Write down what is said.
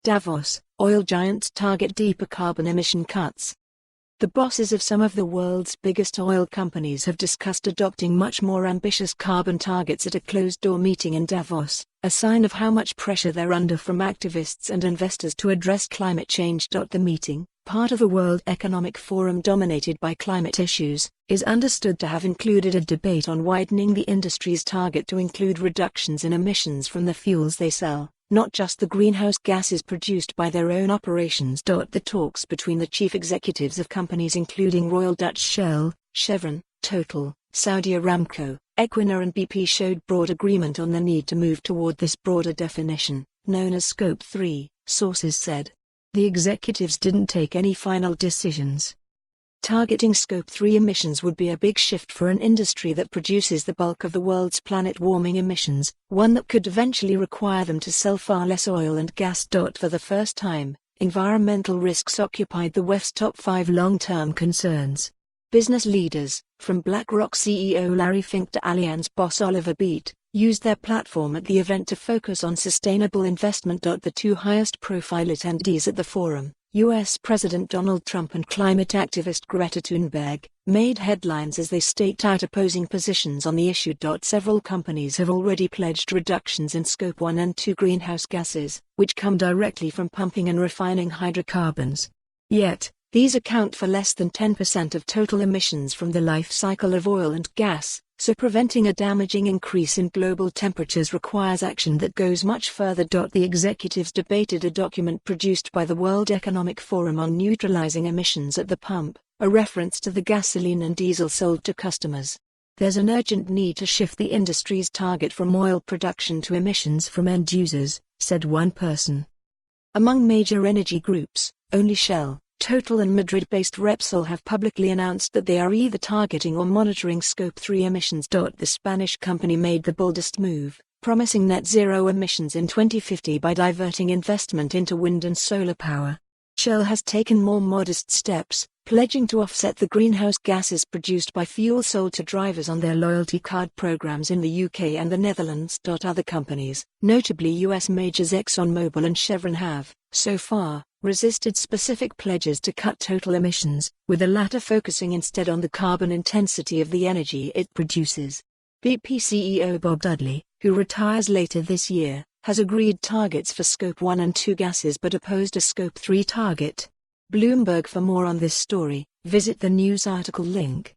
Davos, oil giants target deeper carbon emission cuts. The bosses of some of the world's biggest oil companies have discussed adopting much more ambitious carbon targets at a closed-door meeting in Davos, a sign of how much pressure they're under from activists and investors to address climate change. The meeting, part of a World Economic Forum dominated by climate issues, is understood to have included a debate on widening the industry's target to include reductions in emissions from the fuels they sell, not just the greenhouse gases produced by their own operations. The talks between the chief executives of companies including Royal Dutch Shell, Chevron, Total, Saudi Aramco, Equinor and BP showed broad agreement on the need to move toward this broader definition, known as Scope 3, sources said. The executives didn't take any final decisions. Targeting Scope 3 emissions would be a big shift for an industry that produces the bulk of the world's planet-warming emissions, one that could eventually require them to sell far less oil and gas. For the first time, environmental risks occupied the WEF's top 5 long-term concerns. Business leaders, from BlackRock CEO Larry Fink to Allianz boss Oliver Beat, used their platform at the event to focus on sustainable investment. The two highest-profile attendees at the forum, U.S. President Donald Trump and climate activist Greta Thunberg, made headlines as they staked out opposing positions on the issue. Several companies have already pledged reductions in Scope 1 and 2 greenhouse gases, which come directly from pumping and refining hydrocarbons. Yet, these account for less than 10% of total emissions from the life cycle of oil and gas, so preventing a damaging increase in global temperatures requires action that goes much further. The executives debated a document produced by the World Economic Forum on neutralizing emissions at the pump, a reference to the gasoline and diesel sold to customers. There's an urgent need to shift the industry's target from oil production to emissions from end users, said one person. Among major energy groups, only Shell, Total and Madrid-based Repsol have publicly announced that they are either targeting or monitoring Scope 3 emissions. The Spanish company made the boldest move, promising net zero emissions in 2050 by diverting investment into wind and solar power. Shell has taken more modest steps, pledging to offset the greenhouse gases produced by fuel sold to drivers on their loyalty card programs in the UK and the Netherlands. Other companies, notably US majors ExxonMobil and Chevron have, so far, resisted specific pledges to cut total emissions, with the latter focusing instead on the carbon intensity of the energy it produces. BP CEO Bob Dudley, who retires later this year, has agreed targets for Scope 1 and 2 gases but opposed a Scope 3 target. Bloomberg. For more on this story, visit the news article link.